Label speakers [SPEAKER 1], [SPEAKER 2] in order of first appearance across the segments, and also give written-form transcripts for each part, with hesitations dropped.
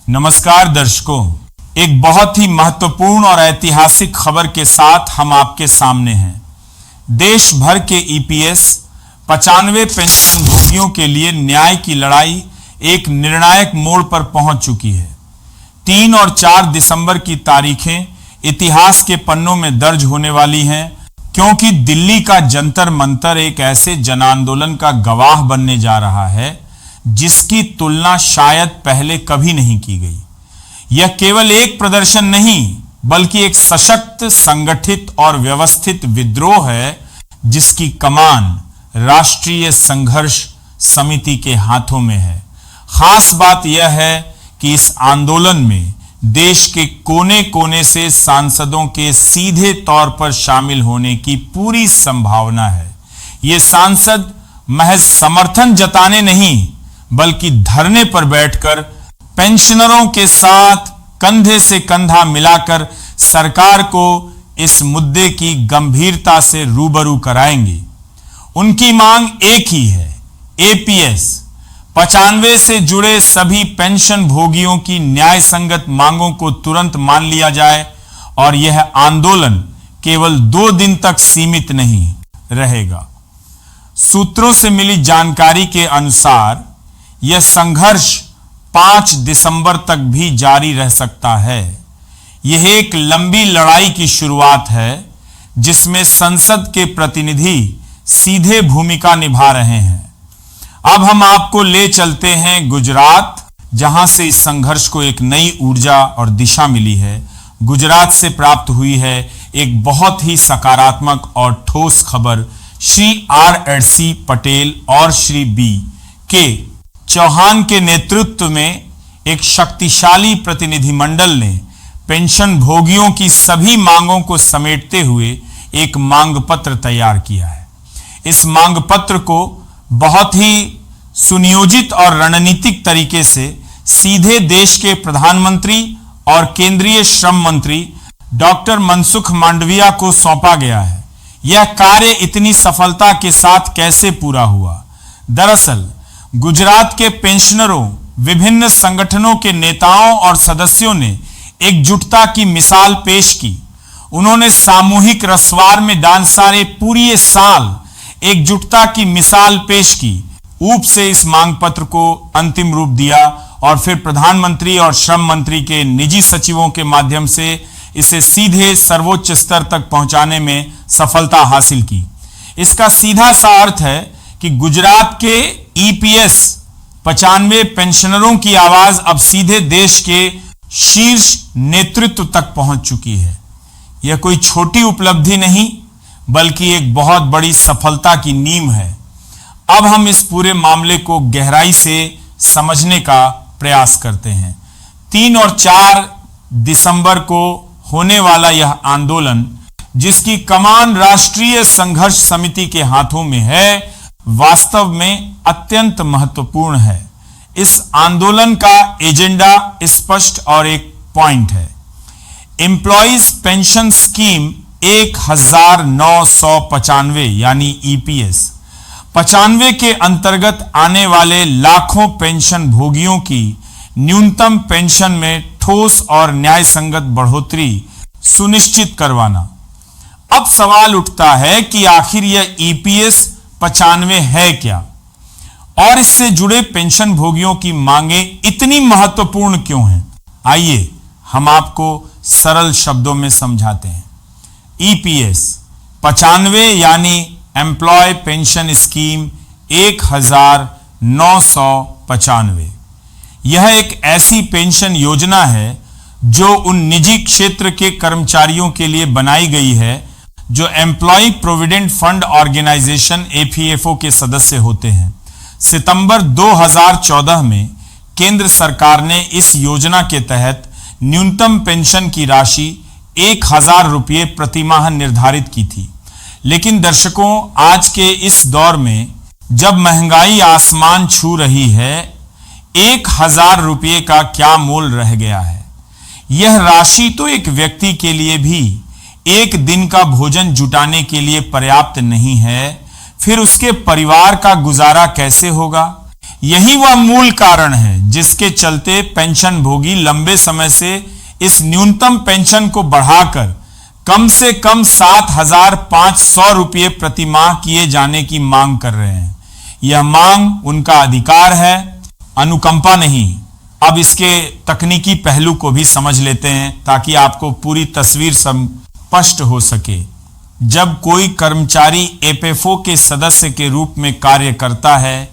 [SPEAKER 1] नमस्कार दर्शकों, एक बहुत ही महत्वपूर्ण और ऐतिहासिक खबर के साथ हम आपके सामने हैं। देश भर के ईपीएस 95 पेंशन भोगियों के लिए न्याय की लड़ाई एक निर्णायक मोड़ पर पहुंच चुकी है। 3 और 4 दिसंबर की तारीखें इतिहास के पन्नों में दर्ज होने वाली हैं, क्योंकि दिल्ली का जंतर मंतर एक ऐसे जन आंदोलन का गवाह बनने जा रहा है जिसकी तुलना शायद पहले कभी नहीं की गई। यह केवल एक प्रदर्शन नहीं, बल्कि एक सशक्त, संगठित और व्यवस्थित विद्रोह है जिसकी कमान राष्ट्रीय संघर्ष समिति के हाथों में है। खास बात यह है कि इस आंदोलन में देश के कोने कोने से सांसदों के सीधे तौर पर शामिल होने की पूरी संभावना है। ये सांसद महज समर्थन जताने नहीं, बल्कि धरने पर बैठकर पेंशनरों के साथ कंधे से कंधा मिलाकर सरकार को इस मुद्दे की गंभीरता से रूबरू कराएंगे। उनकी मांग एक ही है, एपीएस 95 से जुड़े सभी पेंशन भोगियों की न्याय संगत मांगों को तुरंत मान लिया जाए और यह आंदोलन केवल 2 दिन तक सीमित नहीं रहेगा। सूत्रों से मिली जानकारी के अनुसार यह संघर्ष 5 दिसंबर तक भी जारी रह सकता है। यह एक लंबी लड़ाई की शुरुआत है जिसमें संसद के प्रतिनिधि सीधे भूमिका निभा रहे हैं। अब हम आपको ले चलते हैं गुजरात, जहां से इस संघर्ष को एक नई ऊर्जा और दिशा मिली है। गुजरात से प्राप्त हुई है एक बहुत ही सकारात्मक और ठोस खबर। श्री आर.एस. पटेल और श्री बी.के. चौहान के नेतृत्व में एक शक्तिशाली प्रतिनिधिमंडल ने पेंशन भोगियों की सभी मांगों को समेटते हुए एक मांग पत्र तैयार किया है। इस मांग पत्र को बहुत ही सुनियोजित और रणनीतिक तरीके से सीधे देश के प्रधानमंत्री और केंद्रीय श्रम मंत्री डॉक्टर मनसुख मांडविया को सौंपा गया है। यह कार्य इतनी सफलता के साथ कैसे पूरा हुआ? दरअसल गुजरात के पेंशनरों, विभिन्न संगठनों के नेताओं और सदस्यों ने एकजुटता की मिसाल पेश की। उन्होंने सामूहिक रसवार में डांसारे पूरे साल एकजुटता की मिसाल पेश की। ऊप से इस मांग पत्र को अंतिम रूप दिया और फिर प्रधानमंत्री और श्रम मंत्री के निजी सचिवों के माध्यम से इसे सीधे सर्वोच्च स्तर तक पहुंचाने में सफलता हासिल की। इसका सीधा सा अर्थ है कि गुजरात के ईपीएस 95 पेंशनरों की आवाज अब सीधे देश के शीर्ष नेतृत्व तक पहुंच चुकी है। यह कोई छोटी उपलब्धि नहीं, बल्कि एक बहुत बड़ी सफलता की नींव है। अब हम इस पूरे मामले को गहराई से समझने का प्रयास करते हैं। 3 और 4 दिसंबर को होने वाला यह आंदोलन, जिसकी कमान राष्ट्रीय संघर्ष समिति के हाथों में है, वास्तव में अत्यंत महत्वपूर्ण है। इस आंदोलन का एजेंडा स्पष्ट और एक पॉइंट है। एम्प्लॉइज पेंशन स्कीम 1995 यानी ईपीएस 95 के अंतर्गत आने वाले लाखों पेंशन भोगियों की न्यूनतम पेंशन में ठोस और न्याय संगत बढ़ोतरी सुनिश्चित करवाना। अब सवाल उठता है कि आखिर यह ईपीएस 95 है क्या, और इससे जुड़े पेंशन भोगियों की मांगे इतनी महत्वपूर्ण क्यों हैं? आइए हम आपको सरल शब्दों में समझाते हैं। ईपीएस 95 यानी एम्प्लॉय पेंशन स्कीम 1995। यह एक ऐसी पेंशन योजना है जो उन निजी क्षेत्र के कर्मचारियों के लिए बनाई गई है जो एम्प्लॉय प्रोविडेंट फंड ऑर्गेनाइजेशन एपीएफओ के सदस्य होते हैं। सितंबर 2014 में केंद्र सरकार ने इस योजना के तहत न्यूनतम पेंशन की राशि 1000 रुपये प्रतिमाह निर्धारित की थी। लेकिन दर्शकों, आज के इस दौर में जब महंगाई आसमान छू रही है, 1000 रुपये का क्या मोल रह गया है? यह राशि तो एक व्यक्ति के लिए भी एक दिन का भोजन जुटाने के लिए पर्याप्त नहीं है। फिर उसके परिवार का गुजारा कैसे होगा? यही वह मूल कारण है जिसके चलते पेंशन भोगी लंबे समय से इस न्यूनतम पेंशन को बढ़ाकर कम से कम 7,500 रुपये प्रति माह किए जाने की मांग कर रहे हैं। यह मांग उनका अधिकार है, अनुकंपा नहीं। अब इसके तकनीकी पहलू को भी समझ लेते हैं ताकि आपको पूरी तस्वीर स्पष्ट हो सके। जब कोई कर्मचारी एपीएफओ के सदस्य के रूप में कार्य करता है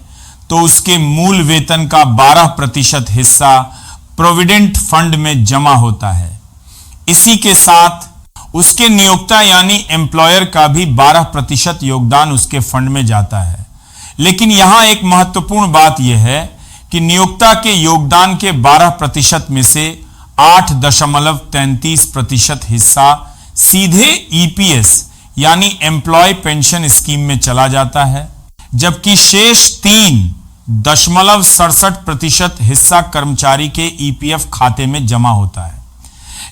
[SPEAKER 1] तो उसके मूल वेतन का 12% हिस्सा प्रोविडेंट फंड में जमा होता है। इसी के साथ उसके नियोक्ता यानी एम्प्लॉयर का भी 12% योगदान उसके फंड में जाता है। लेकिन यहां एक महत्वपूर्ण बात यह है कि नियोक्ता के योगदान के 12% में से 8.33% हिस्सा सीधे ईपीएस यानी एम्प्लॉय पेंशन स्कीम में चला जाता है, जबकि शेष 3.67% हिस्सा कर्मचारी के ईपीएफ खाते में जमा होता है।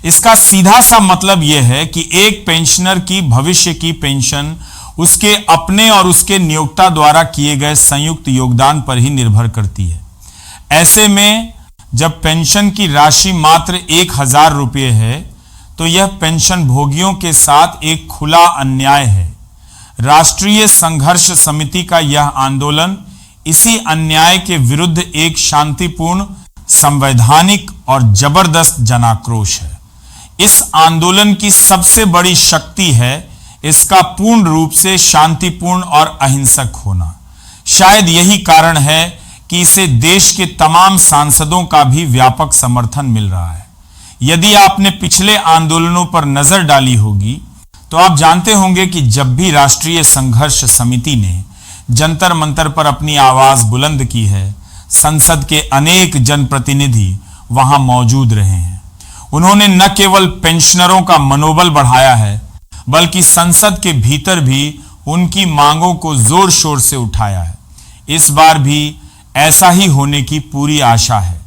[SPEAKER 1] इसका सीधा सा मतलब यह है कि एक पेंशनर की भविष्य की पेंशन उसके अपने और उसके नियोक्ता द्वारा किए गए संयुक्त योगदान पर ही निर्भर करती है। ऐसे में जब पेंशन की राशि मात्र 1,000 रुपये है तो यह पेंशन भोगियों के साथ एक खुला अन्याय है। राष्ट्रीय संघर्ष समिति का यह आंदोलन इसी अन्याय के विरुद्ध एक शांतिपूर्ण, संवैधानिक और जबरदस्त जनाक्रोश है। इस आंदोलन की सबसे बड़ी शक्ति है इसका पूर्ण रूप से शांतिपूर्ण और अहिंसक होना। शायद यही कारण है कि इसे देश के तमाम सांसदों का भी व्यापक समर्थन मिल रहा है। यदि आपने पिछले आंदोलनों पर नजर डाली होगी तो आप जानते होंगे कि जब भी राष्ट्रीय संघर्ष समिति ने जंतर मंतर पर अपनी आवाज बुलंद की है, संसद के अनेक जनप्रतिनिधि वहां मौजूद रहे हैं। उन्होंने न केवल पेंशनरों का मनोबल बढ़ाया है बल्कि संसद के भीतर भी उनकी मांगों को जोर शोर से उठाया है। इस बार भी ऐसा ही होने की पूरी आशा है।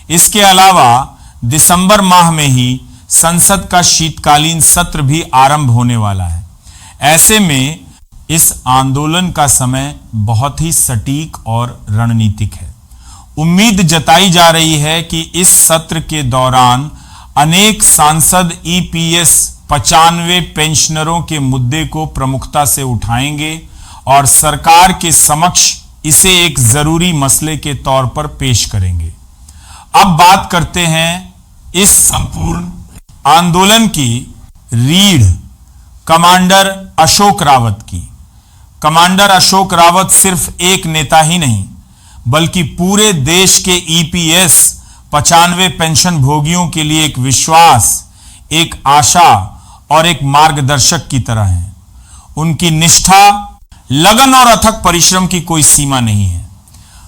[SPEAKER 1] इसके अलावा दिसंबर माह में ही संसद का शीतकालीन सत्र भी आरंभ होने वाला है। ऐसे में इस आंदोलन का समय बहुत ही सटीक और रणनीतिक है। उम्मीद जताई जा रही है कि इस सत्र के दौरान अनेक सांसद ईपीएस 95 पेंशनरों के मुद्दे को प्रमुखता से उठाएंगे और सरकार के समक्ष इसे एक जरूरी मसले के तौर पर पेश करेंगे। अब बात करते हैं इस संपूर्ण आंदोलन की रीढ़ कमांडर अशोक रावत की। कमांडर अशोक रावत सिर्फ एक नेता ही नहीं बल्कि पूरे देश के ईपीएस 95 पेंशन भोगियों के लिए एक विश्वास, एक आशा और एक मार्गदर्शक की तरह हैं। उनकी निष्ठा, लगन और अथक परिश्रम की कोई सीमा नहीं है।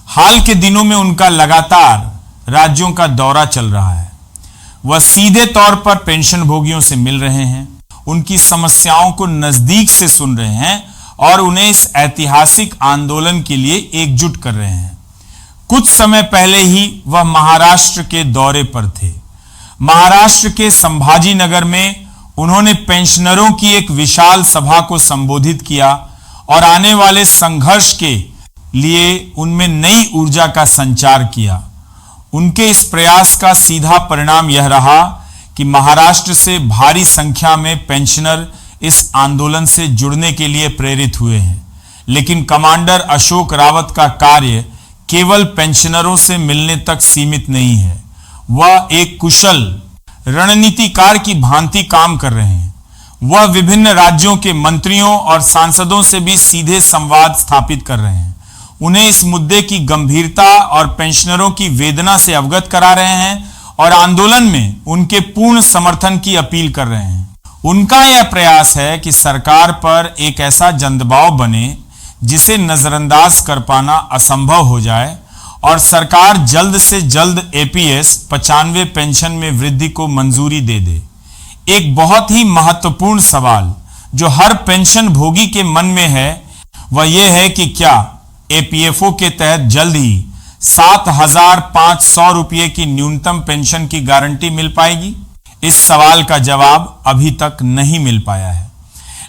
[SPEAKER 1] हाल के दिनों में उनका लगातार राज्यों का दौरा चल रहा है। वह सीधे तौर पर पेंशन भोगियों से मिल रहे हैं, उनकी समस्याओं को नजदीक से सुन रहे हैं और उन्हें इस ऐतिहासिक आंदोलन के लिए एकजुट कर रहे हैं। कुछ समय पहले ही वह महाराष्ट्र के दौरे पर थे। महाराष्ट्र के संभाजी नगर में उन्होंने पेंशनरों की एक विशाल सभा को संबोधित किया और आने वाले संघर्ष के लिए उनमें नई ऊर्जा का संचार किया। उनके इस प्रयास का सीधा परिणाम यह रहा कि महाराष्ट्र से भारी संख्या में पेंशनर इस आंदोलन से जुड़ने के लिए प्रेरित हुए हैं। लेकिन कमांडर अशोक रावत का कार्य केवल पेंशनरों से मिलने तक सीमित नहीं है। वह एक कुशल रणनीतिकार की भांति काम कर रहे हैं। वह विभिन्न राज्यों के मंत्रियों और सांसदों से भी सीधे संवाद स्थापित कर रहे हैं। उन्हें इस मुद्दे की गंभीरता और पेंशनरों की वेदना से अवगत करा रहे हैं और आंदोलन में उनके पूर्ण समर्थन की अपील कर रहे हैं। उनका यह प्रयास है कि सरकार पर एक ऐसा जन-दबाव बने जिसे नजरअंदाज कर पाना असंभव हो जाए और सरकार जल्द से जल्द एपीएस 95 पेंशन में वृद्धि को मंजूरी दे दे। एक बहुत ही महत्वपूर्ण सवाल जो हर पेंशन भोगी के मन में है वह यह है कि क्या एपीएफओ के तहत जल्द ही 7,500 रुपये की न्यूनतम पेंशन की गारंटी मिल पाएगी? इस सवाल का जवाब अभी तक नहीं मिल पाया है।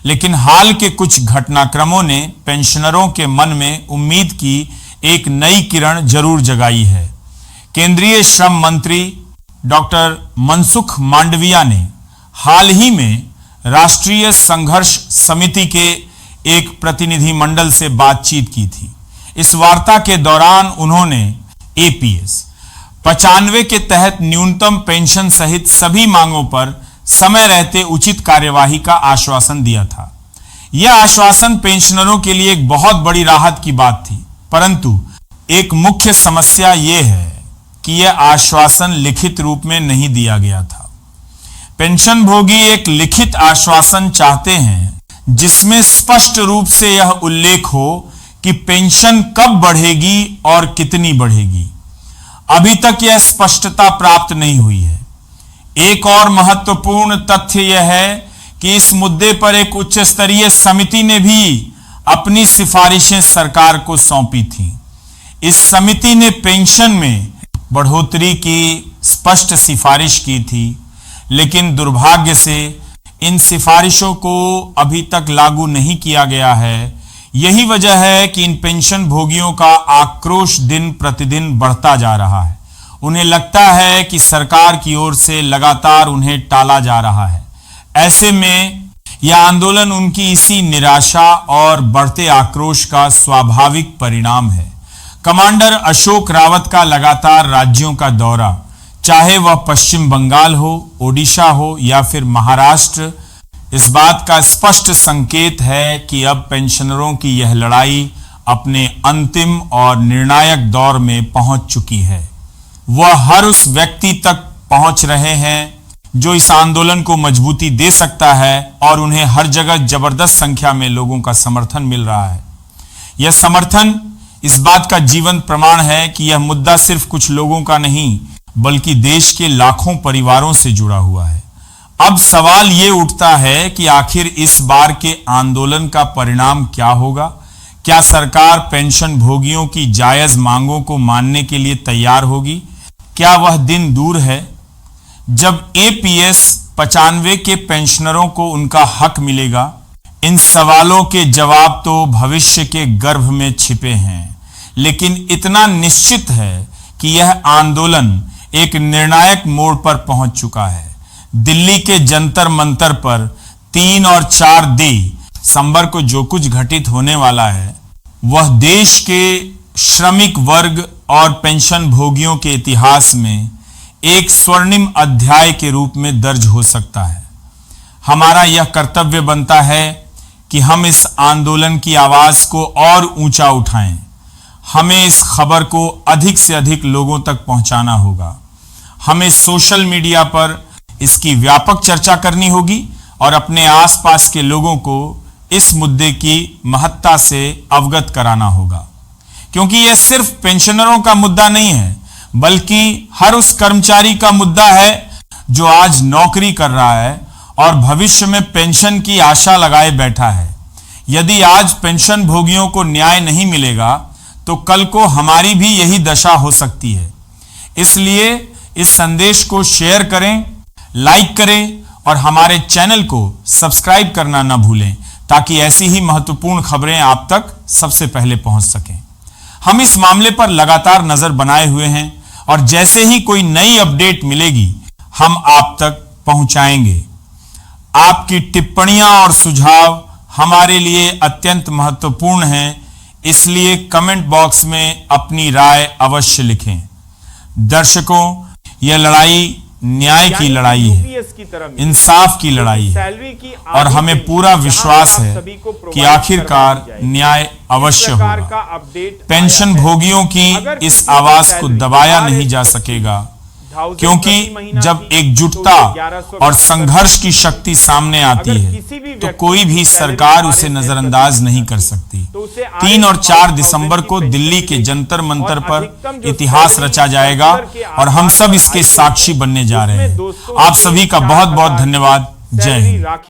[SPEAKER 1] लेकिन हाल के कुछ घटनाक्रमों ने पेंशनरों के मन में उम्मीद की एक नई किरण जरूर जगाई है। केंद्रीय श्रम मंत्री डॉक्टर मनसुख मांडविया ने हाल ही में राष्ट्रीय संघर्ष समिति के एक प्रतिनिधिमंडल से बातचीत की थी। इस वार्ता के दौरान उन्होंने एपीएस 95 के तहत न्यूनतम पेंशन सहित सभी मांगों पर समय रहते उचित कार्यवाही का आश्वासन दिया था। यह आश्वासन पेंशनरों के लिए एक बहुत बड़ी राहत की बात थी, परंतु एक मुख्य समस्या यह है कि यह आश्वासन लिखित रूप में नहीं दिया गया था। पेंशन भोगी एक लिखित आश्वासन चाहते हैं जिसमें स्पष्ट रूप से यह उल्लेख हो कि पेंशन कब बढ़ेगी और कितनी बढ़ेगी। अभी तक यह स्पष्टता प्राप्त नहीं हुई है। एक और महत्वपूर्ण तथ्य यह है कि इस मुद्दे पर एक उच्च स्तरीय समिति ने भी अपनी सिफारिशें सरकार को सौंपी थीं। इस समिति ने पेंशन में बढ़ोतरी की स्पष्ट सिफारिश की थी, लेकिन दुर्भाग्य से इन सिफारिशों को अभी तक लागू नहीं किया गया है। यही वजह है कि इन पेंशन भोगियों का आक्रोश दिन प्रतिदिन बढ़ता जा रहा है। उन्हें लगता है कि सरकार की ओर से लगातार उन्हें टाला जा रहा है। ऐसे में यह आंदोलन उनकी इसी निराशा और बढ़ते आक्रोश का स्वाभाविक परिणाम है। कमांडर अशोक रावत का लगातार राज्यों का दौरा, चाहे वह पश्चिम बंगाल हो, ओडिशा हो या फिर महाराष्ट्र, इस बात का स्पष्ट संकेत है कि अब पेंशनरों की यह लड़ाई अपने अंतिम और निर्णायक दौर में पहुंच चुकी है। वह हर उस व्यक्ति तक पहुंच रहे हैं जो इस आंदोलन को मजबूती दे सकता है, और उन्हें हर जगह जबरदस्त संख्या में लोगों का समर्थन मिल रहा है। यह समर्थन इस बात का जीवंत प्रमाण है कि यह मुद्दा सिर्फ कुछ लोगों का नहीं, बल्कि देश के लाखों परिवारों से जुड़ा हुआ है। अब सवाल ये उठता है कि आखिर इस बार के आंदोलन का परिणाम क्या होगा? क्या सरकार पेंशन भोगियों की जायज मांगों को मानने के लिए तैयार होगी? क्या वह दिन दूर है जब एपीएस 95 के पेंशनरों को उनका हक मिलेगा? इन सवालों के जवाब तो भविष्य के गर्भ में छिपे हैं, लेकिन इतना निश्चित है कि यह आंदोलन एक निर्णायक मोड़ पर पहुंच चुका है। दिल्ली के जंतर मंतर पर 3 और 4 दिसंबर को जो कुछ घटित होने वाला है, वह देश के श्रमिक वर्ग और पेंशन भोगियों के इतिहास में एक स्वर्णिम अध्याय के रूप में दर्ज हो सकता है। हमारा यह कर्तव्य बनता है कि हम इस आंदोलन की आवाज को और ऊंचा उठाएं। हमें इस खबर को अधिक से अधिक लोगों तक पहुंचाना होगा। हमें सोशल मीडिया पर इसकी व्यापक चर्चा करनी होगी और अपने आसपास के लोगों को इस मुद्दे की महत्ता से अवगत कराना होगा, क्योंकि यह सिर्फ पेंशनरों का मुद्दा नहीं है, बल्कि हर उस कर्मचारी का मुद्दा है जो आज नौकरी कर रहा है और भविष्य में पेंशन की आशा लगाए बैठा है। यदि आज पेंशन भोगियों को न्याय नहीं मिलेगा तो कल को हमारी भी यही दशा हो सकती है। इसलिए इस संदेश को शेयर करें, लाइक करें और हमारे चैनल को सब्सक्राइब करना न भूलें, ताकि ऐसी ही महत्वपूर्ण खबरें आप तक सबसे पहले पहुंच सकें। हम इस मामले पर लगातार नजर बनाए हुए हैं और जैसे ही कोई नई अपडेट मिलेगी हम आप तक पहुंचाएंगे। आपकी टिप्पणियां और सुझाव हमारे लिए अत्यंत महत्वपूर्ण हैं, इसलिए कमेंट बॉक्स में अपनी राय अवश्य लिखें। दर्शकों, यह लड़ाई न्याय की लड़ाई है, इंसाफ की लड़ाई है और हमें पूरा विश्वास है कि आखिरकार न्याय अवश्य होगा। पेंशन भोगियों की इस आवाज को दबाया नहीं जा सकेगा, क्योंकि जब एकजुटता और संघर्ष की शक्ति सामने आती है तो कोई भी सरकार उसे नजरअंदाज नहीं कर सकती। 3 और 4 दिसंबर को दिल्ली के जंतर मंतर पर इतिहास रचा जाएगा और हम सब इसके साक्षी बनने जा रहे हैं। आप सभी का बहुत बहुत धन्यवाद। जय हिंद।